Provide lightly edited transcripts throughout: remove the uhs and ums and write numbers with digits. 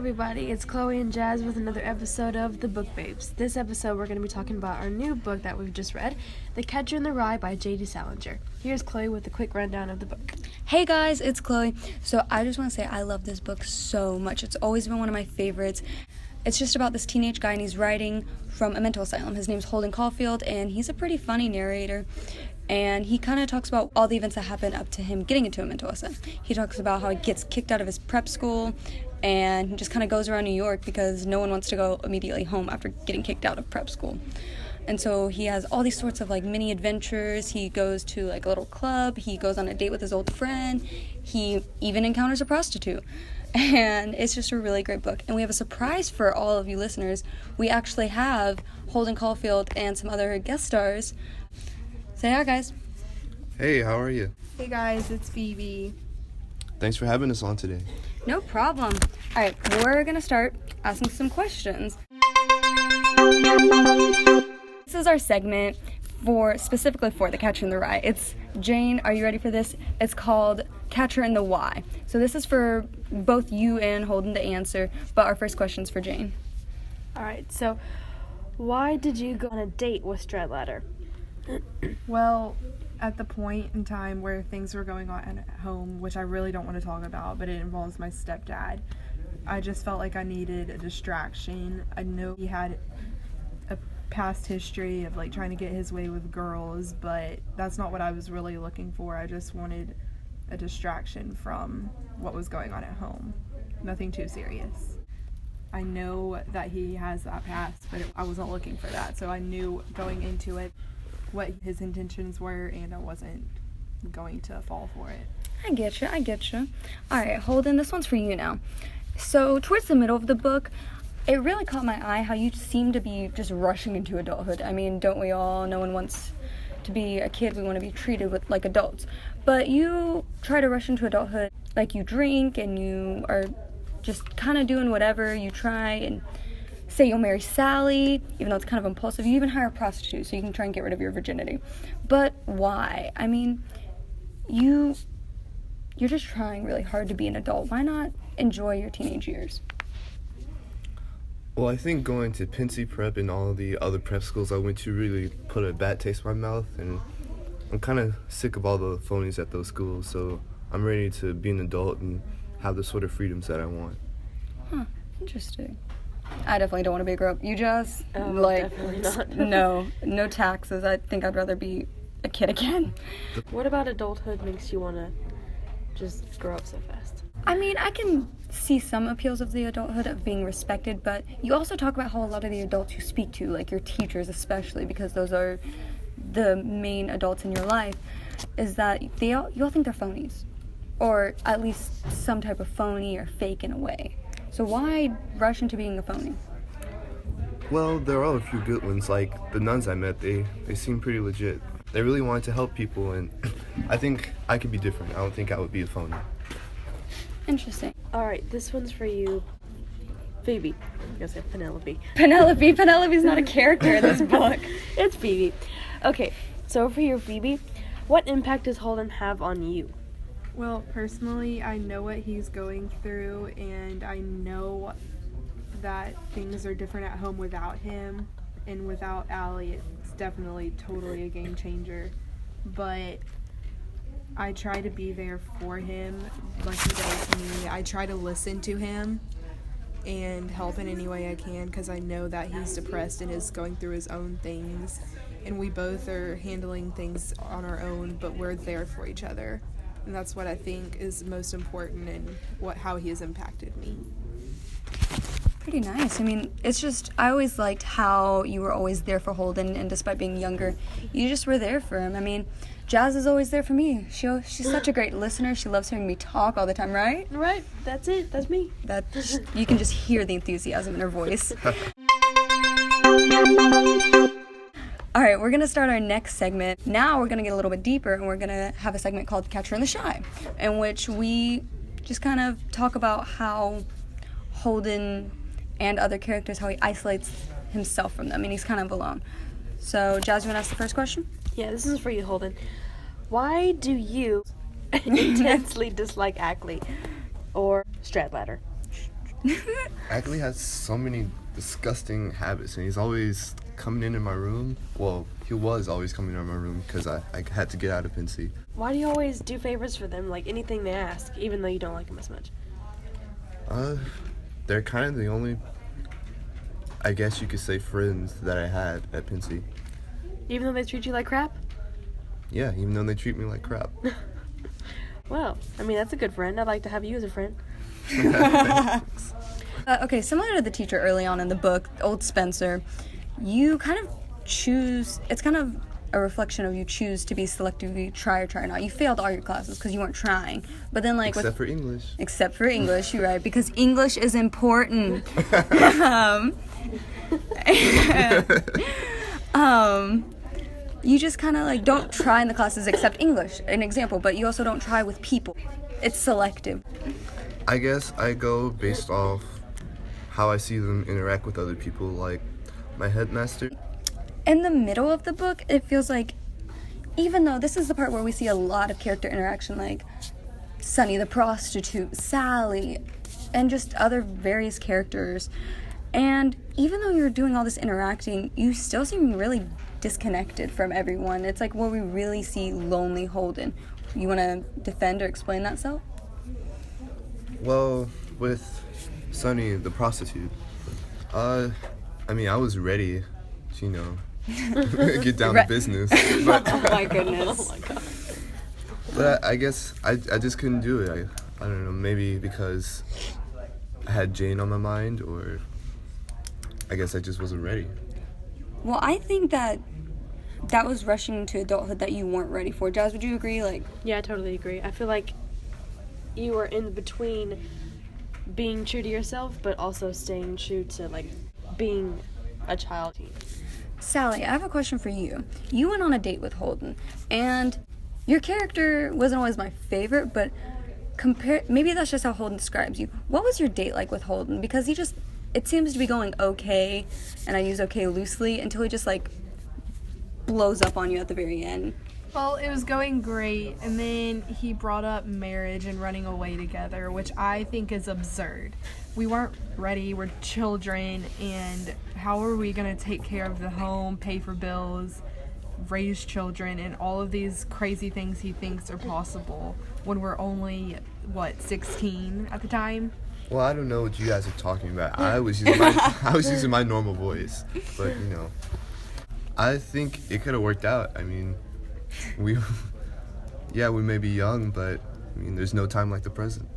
everybody, it's Chloe and Jazz with another episode of The Book Babes. This episode we're going to be talking about our new book that we've just read, The Catcher in the Rye by J.D. Salinger. Here's Chloe with a quick rundown of the book. Hey guys, it's Chloe. So I just want to say I love this book so much. It's always been one of my favorites. It's just about this teenage guy and he's writing from a mental asylum. His name's Holden Caulfield and he's a pretty funny narrator. And he kind of talks about all the events that happen up to him getting into a mental asylum. He talks about how he gets kicked out of his prep school and he just kind of goes around New York because no one wants to go immediately home after getting kicked out of prep school. And so he has all these sorts of like mini adventures. He goes to like a little club. He goes on a date with his old friend. He even encounters a prostitute. And it's just a really great book. And we have a surprise for all of you listeners. We actually have Holden Caulfield and some other guest stars. Say hi, guys. Hey, how are you? Hey guys, it's Phoebe. Thanks for having us on today. No problem. All right, we're going to start asking some questions. This is our segment specifically for The Catcher in the Rye. It's, Jane, are you ready for this? It's called Catcher in the Why. So this is for both you and Holden to answer, but our first question's for Jane. Alright, so why did you go on a date with Stradlater? Well, at the point in time where things were going on at home, which I really don't want to talk about, but it involves my stepdad, I just felt like I needed a distraction. I know he had a past history of like trying to get his way with girls, but that's not what I was really looking for. I just wanted a distraction from what was going on at home. Nothing too serious. I know that he has that past, but I wasn't looking for that, so I knew going into it what his intentions were, and I wasn't going to fall for it. I get you. All right, Holden, this one's for you now. So towards the middle of the book, it really caught my eye how you seem to be just rushing into adulthood. I mean, don't we all? No one wants to be a kid. We want to be treated like adults. But you try to rush into adulthood like you drink and you are just kind of doing whatever you try and say you'll marry Sally, even though it's kind of impulsive. You even hire a prostitute so you can try and get rid of your virginity. But why? I mean, you're just trying really hard to be an adult. Why not enjoy your teenage years? Well, I think going to Pincy Prep and all the other prep schools I went to really put a bad taste in my mouth, and I'm kind of sick of all the phonies at those schools, so I'm ready to be an adult and have the sort of freedoms that I want. Huh, interesting. I definitely don't want to be a grown-up. You just, Definitely not. no taxes. I think I'd rather be a kid again. What about adulthood makes you want to just grow up so fast? I mean, I can see some appeals of the adulthood of being respected, but you also talk about how a lot of the adults you speak to, like your teachers especially, because those are the main adults in your life, is that you all think they're phonies, or at least some type of phony or fake in a way. So why rush into being a phony? Well, there are a few good ones, like the nuns I met. They seem pretty legit. They really wanted to help people, and I think I could be different. I don't think I would be a phony. Interesting. Alright, this one's for you, Phoebe. I'm gonna say Penelope. Penelope's not a character in this book. It's Phoebe. Okay, so for your Phoebe, what impact does Holden have on you? Well, personally, I know what he's going through, and I know that things are different at home without him, and without Allie, it's definitely totally a game changer. But I try to be there for him like he does me. I try to listen to him and help in any way I can, because I know that he's depressed and is going through his own things, and we both are handling things on our own, but we're there for each other. And that's what I think is most important in how he has impacted me. Pretty nice. I mean, it's just, I always liked how you were always there for Holden, and despite being younger, you just were there for him. I mean, Jazz is always there for me. She's such a great listener. She loves hearing me talk all the time, right? Right, that's it. That's me. You can just hear the enthusiasm in her voice. All right, we're going to start our next segment. Now we're going to get a little bit deeper, and we're going to have a segment called Catcher in the Rye, in which we just kind of talk about how Holden and other characters, how he isolates himself from them, and he's kind of alone. So, Jazz, you want to ask the first question? Yeah, this is for you, Holden. Why do you intensely dislike Ackley or Stradlater? Ackley has so many disgusting habits, and he's always coming into my room. Well, he was always coming into my room because I had to get out of Pincy. Why do you always do favors for them, like anything they ask, even though you don't like them as much? They're kind of the only, I guess you could say, friends that I had at Pincy. Even though they treat you like crap? Yeah, even though they treat me like crap. Well, I mean, that's a good friend. I'd like to have you as a friend. Okay, similar to the teacher early on in the book, old Spencer, you kind of choose, it's kind of a reflection of you choose to be selectively try or try not. You failed all your classes because you weren't trying. But then like Except for English. Except for English, you're right, because English is important. You just kind of like don't try in the classes except English, an example, but you also don't try with people. It's selective. I guess I go based off how I see them interact with other people, like my headmaster. In the middle of the book, it feels like, even though this is the part where we see a lot of character interaction, like Sunny the prostitute, Sally, and just other various characters, and even though you're doing all this interacting, you still seem really disconnected from everyone. It's like where we really see lonely Holden. You want to defend or explain that, Sal? Well, with Sunny the prostitute, I mean, I was ready to, get down to business. But, Oh my goodness. Oh my god. but I guess I just couldn't do it. I don't know, maybe because I had Jane on my mind, or I guess I just wasn't ready. Well, I think that was rushing into adulthood that you weren't ready for. Jazz, would you agree? Yeah, I totally agree. I feel like you were in between being true to yourself, but also staying true to, like, being a child. Sally, I have a question for you. You went on a date with Holden, and your character wasn't always my favorite, but maybe that's just how Holden describes you. What was your date like with Holden? Because it seems to be going okay, and I use okay loosely, until he just, like, blows up on you at the very end. Well, it was going great, and then he brought up marriage and running away together, which I think is absurd. We weren't ready, we're children, and how are we going to take care of the home, pay for bills, raise children, and all of these crazy things he thinks are possible when we're only, 16 at the time? Well, I don't know what you guys are talking about. I was using my normal voice, but I think it could have worked out. I mean, we may be young, but I mean, there's no time like the present.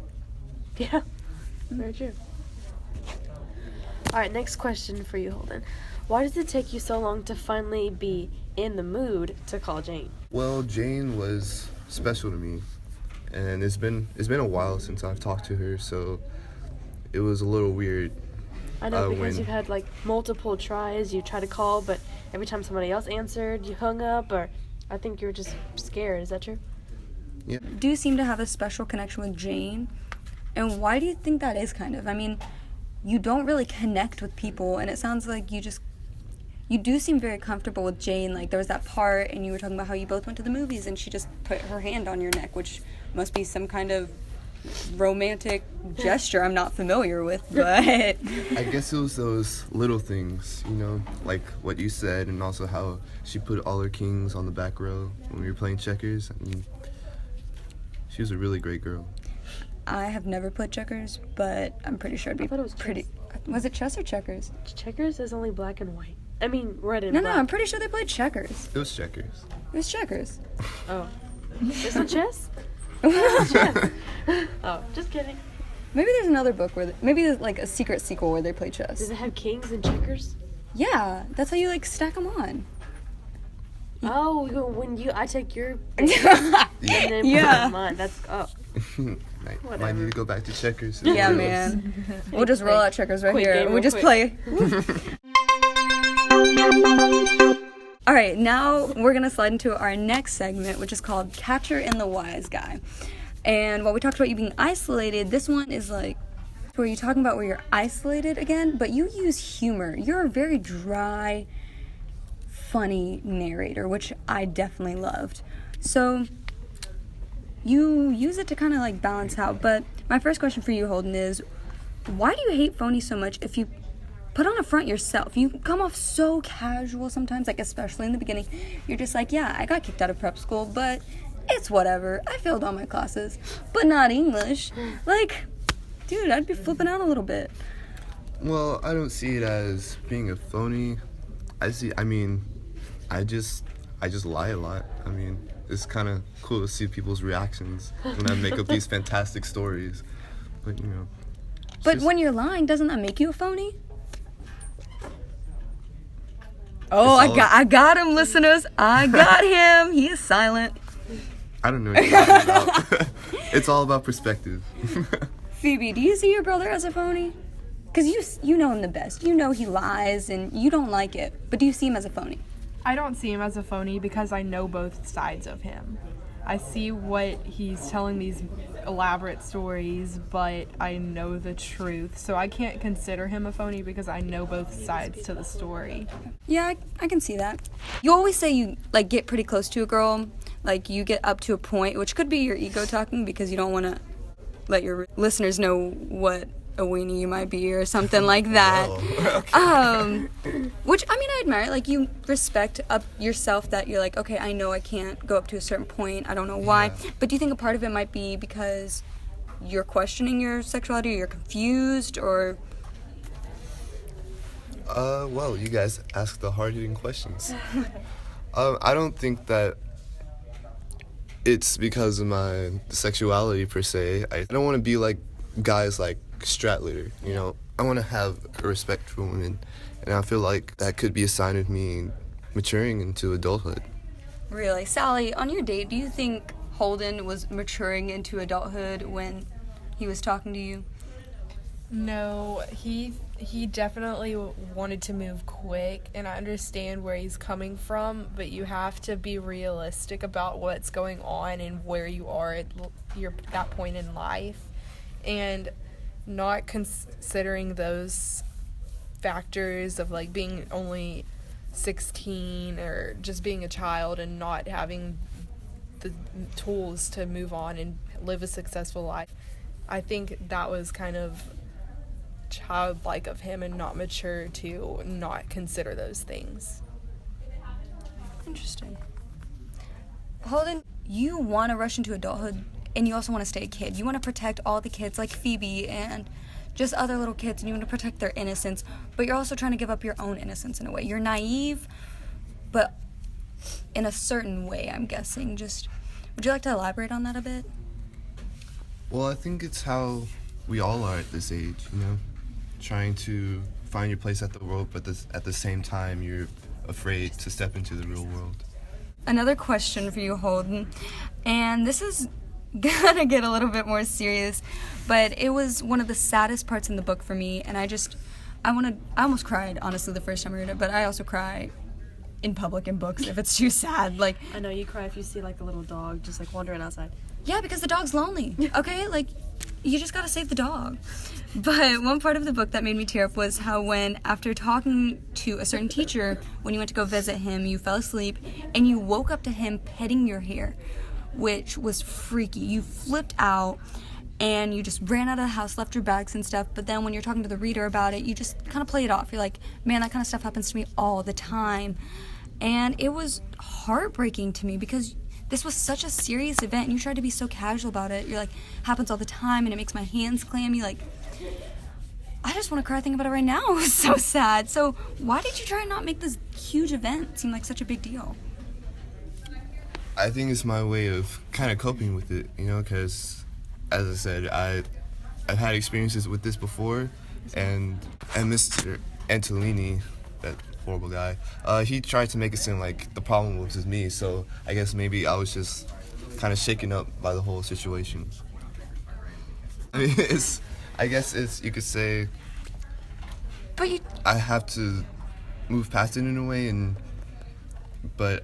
Yeah, very true. Alright, next question for you, Holden. Why does it take you so long to finally be in the mood to call Jane? Well, Jane was special to me, and it's been a while since I've talked to her, so it was a little weird. I know, because you've had, like, multiple tries. You tried to call, but every time somebody else answered, you hung up, or I think you were just scared. Is that true? Yeah. Do you seem to have a special connection with Jane? And why do you think that is, kind of? I mean, you don't really connect with people, and it sounds like you do seem very comfortable with Jane. Like, there was that part, and you were talking about how you both went to the movies, and she just put her hand on your neck, which must be some kind of romantic gesture I'm not familiar with, but I guess it was those little things, like what you said, and also how she put all her kings on the back row when we were playing checkers. I mean, she was a really great girl. I have never played checkers, but I'm pretty sure it'd be thought it was pretty. Was it chess or checkers? Checkers is only black and white. I mean, red and No, black. I'm pretty sure they played checkers. It was checkers. It was checkers. Oh. Is it chess? Chess. Oh, just kidding. Maybe there's another book maybe there's like a secret sequel where they play chess. Does it have kings and checkers? Yeah, that's how you like stack them on. Oh, when I take your and then Yeah. put mine. That's Might need to go back to checkers. Yeah, man. We'll just roll out checkers right Quick here. game, We real just quick. play. All right, now we're gonna slide into our next segment, which is called Catcher in the Wise Guy. And while we talked about you being isolated, this one is like where you're talking about where you're isolated again, but you use humor. You're a very dry, funny narrator, which I definitely loved. So you use it to kind of like balance out. But my first question for you, Holden, is why do you hate phonies so much if you put on a front yourself? You come off so casual sometimes, like especially in the beginning. You're just like, yeah, I got kicked out of prep school, but it's whatever. I failed all my classes, but not English. Like, dude, I'd be flipping out a little bit. Well, I don't see it as being a phony. I just lie a lot. I mean, it's kind of cool to see people's reactions when I make up these fantastic stories. But, you know. But when you're lying, doesn't that make you a phony? Oh, I got him, listeners. I got him. He is silent. I don't know what you're talking about. It's all about perspective. Phoebe, do you see your brother as a phony? Because you know him the best. You know he lies and you don't like it. But do you see him as a phony? I don't see him as a phony because I know both sides of him. I see what he's telling these elaborate stories, but I know the truth. So I can't consider him a phony because I know both sides to the story. Yeah, I can see that. You always say you, like, get pretty close to a girl. Like, you get up to a point, which could be your ego talking because you don't want to let your listeners know what a weenie you might be or something like that. Which, I mean, I admire. Like, you respect up yourself that you're like, okay, I know I can't go up to a certain point. I don't know why. Yeah. But do you think a part of it might be because you're questioning your sexuality or you're confused or... Well, you guys ask the hard-hitting questions. I don't think that it's because of my sexuality per se. I don't want to be like guys like Stratler, you know. I want to have a respect for women, and I feel like that could be a sign of me maturing into adulthood. Really? Sally, on your date, do you think Holden was maturing into adulthood when he was talking to you? No, he definitely wanted to move quick, and I understand where he's coming from, but you have to be realistic about what's going on and where you are at that point in life, and not considering those factors of like being only 16 or just being a child and not having the tools to move on and live a successful life. I think that was kind of childlike of him and not mature to not consider those things. Interesting. Holden, you want to rush into adulthood and you also want to stay a kid. You want to protect all the kids like Phoebe and just other little kids, and you want to protect their innocence, but you're also trying to give up your own innocence in a way. You're naive, but in a certain way, I'm guessing. Just, would you like to elaborate on that a bit? Well, I think it's how we all are at this age, you know, trying to find your place at the world, but at the same time, you're afraid to step into the real world. Another question for you, Holden, and this is gonna get a little bit more serious, but it was one of the saddest parts in the book for me, and I almost cried, honestly, the first time I read it, but I also cry in public in books if it's too sad. Like, I know you cry if you see like a little dog just like wandering outside. Yeah, because the dog's lonely, okay? Like, you just gotta save the dog. But one part of the book that made me tear up was how when, after talking to a certain teacher, when you went to go visit him, you fell asleep, and you woke up to him petting your hair, which was freaky. You flipped out, and you just ran out of the house, left your bags and stuff, but then when you're talking to the reader about it, you just kind of play it off. You're like, man, that kind of stuff happens to me all the time. And it was heartbreaking to me because this was such a serious event, and you tried to be so casual about it. You're like, happens all the time, and it makes my hands clammy. Like, I just want to cry thinking about it right now. It was so sad. So why did you try and not make this huge event seem like such a big deal? I think it's my way of kind of coping with it, you know, because, as I said, I've had experiences with this before, and Mr. Antolini, that horrible guy, he tried to make it seem like the problem was with me, so I guess maybe I was just kind of shaken up by the whole situation. I mean, you could say, but I have to move past it in a way, but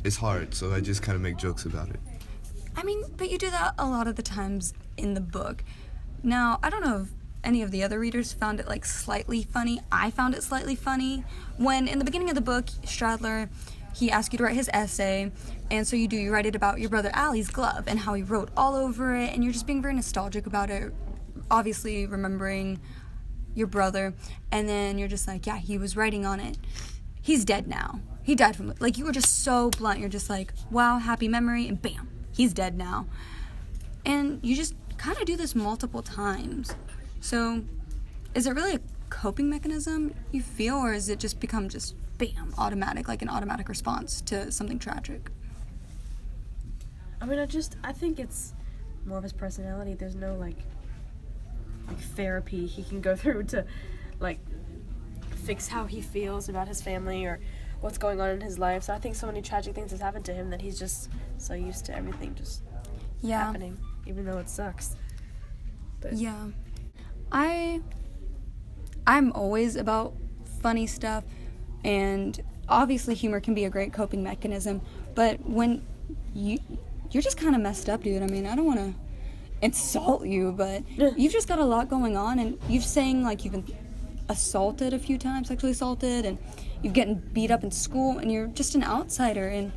it's hard, so I just kind of make jokes about it. I mean, but you do that a lot of the times in the book. Now, I don't know if any of the other readers found it, like, slightly funny. I found it slightly funny. When, in the beginning of the book, Stradler, he asked you to write his essay, and so you write it about your brother Allie's glove and how he wrote all over it, and you're just being very nostalgic about it, obviously remembering your brother, and then you're just like, yeah, he was writing on it. He's dead now. He died from it. Like, you were just so blunt. You're just like, wow, happy memory, and bam, he's dead now. And you just kind of do this multiple times. So, is it really a coping mechanism you feel, or is it just become just, bam, automatic, like an automatic response to something tragic? I mean, I think it's more of his personality. There's no, like therapy he can go through to, like, fix how he feels about his family or what's going on in his life. So I think so many tragic things has happened to him that he's just so used to everything just happening, even though it sucks. But yeah. I'm always about funny stuff, and obviously humor can be a great coping mechanism, but when you're just kind of messed up, dude. I mean, I don't want to insult you, but you've just got a lot going on, and you've saying, like, you've been assaulted a few times, sexually assaulted, and you're getting beat up in school, and you're just an outsider. And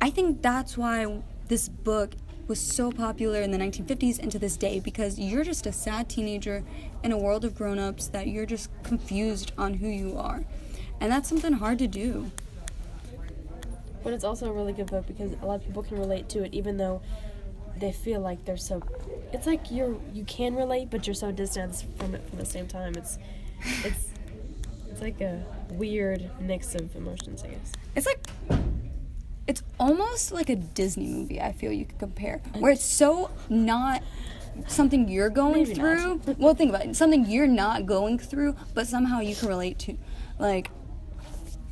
I think that's why this book was so popular in the 1950s and to this day, because you're just a sad teenager in a world of grown-ups that you're just confused on who you are, and that's something hard to do. But it's also a really good book because a lot of people can relate to it, even though they feel like they're so. It's like you can relate, but you're so distant from it from the same time. It's like a weird mix of emotions, I guess. It's almost like a Disney movie. I feel you could compare, where it's so not something you're going Maybe through. not. Well, think about it. Something you're not going through, but somehow you can relate to. Like,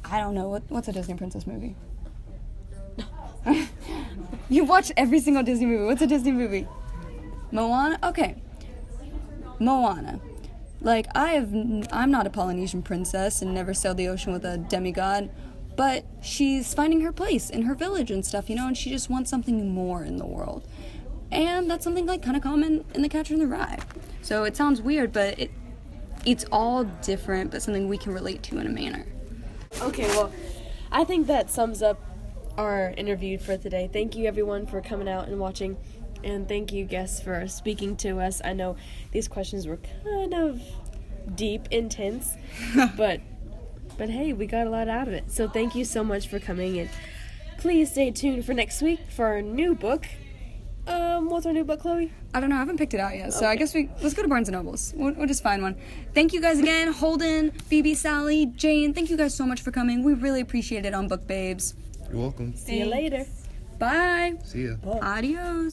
I don't know what's a Disney princess movie. You watched every single Disney movie. What's a Disney movie? Moana? Okay. Moana. Like, I'm not a Polynesian princess and never sailed the ocean with a demigod, but she's finding her place in her village and stuff, and she just wants something more in the world. And that's something, like, kind of common in The Catcher in the Rye. So it sounds weird, but it's all different, but something we can relate to in a manner. Okay, well, I think that sums up our interview for today. Thank you, everyone, for coming out and watching, and thank you, guests, for speaking to us. I know these questions were kind of deep, intense, but hey, we got a lot out of it. So thank you so much for coming, and please stay tuned for next week for our new book. What's our new book, Chloe? I don't know. I haven't picked it out yet, so I guess let's go to Barnes & Nobles. We'll just find one. Thank you guys again, Holden, Phoebe, Sally, Jane. Thank you guys so much for coming. We really appreciate it on Book Babes. You're welcome. See you later. Bye. See ya. Adios.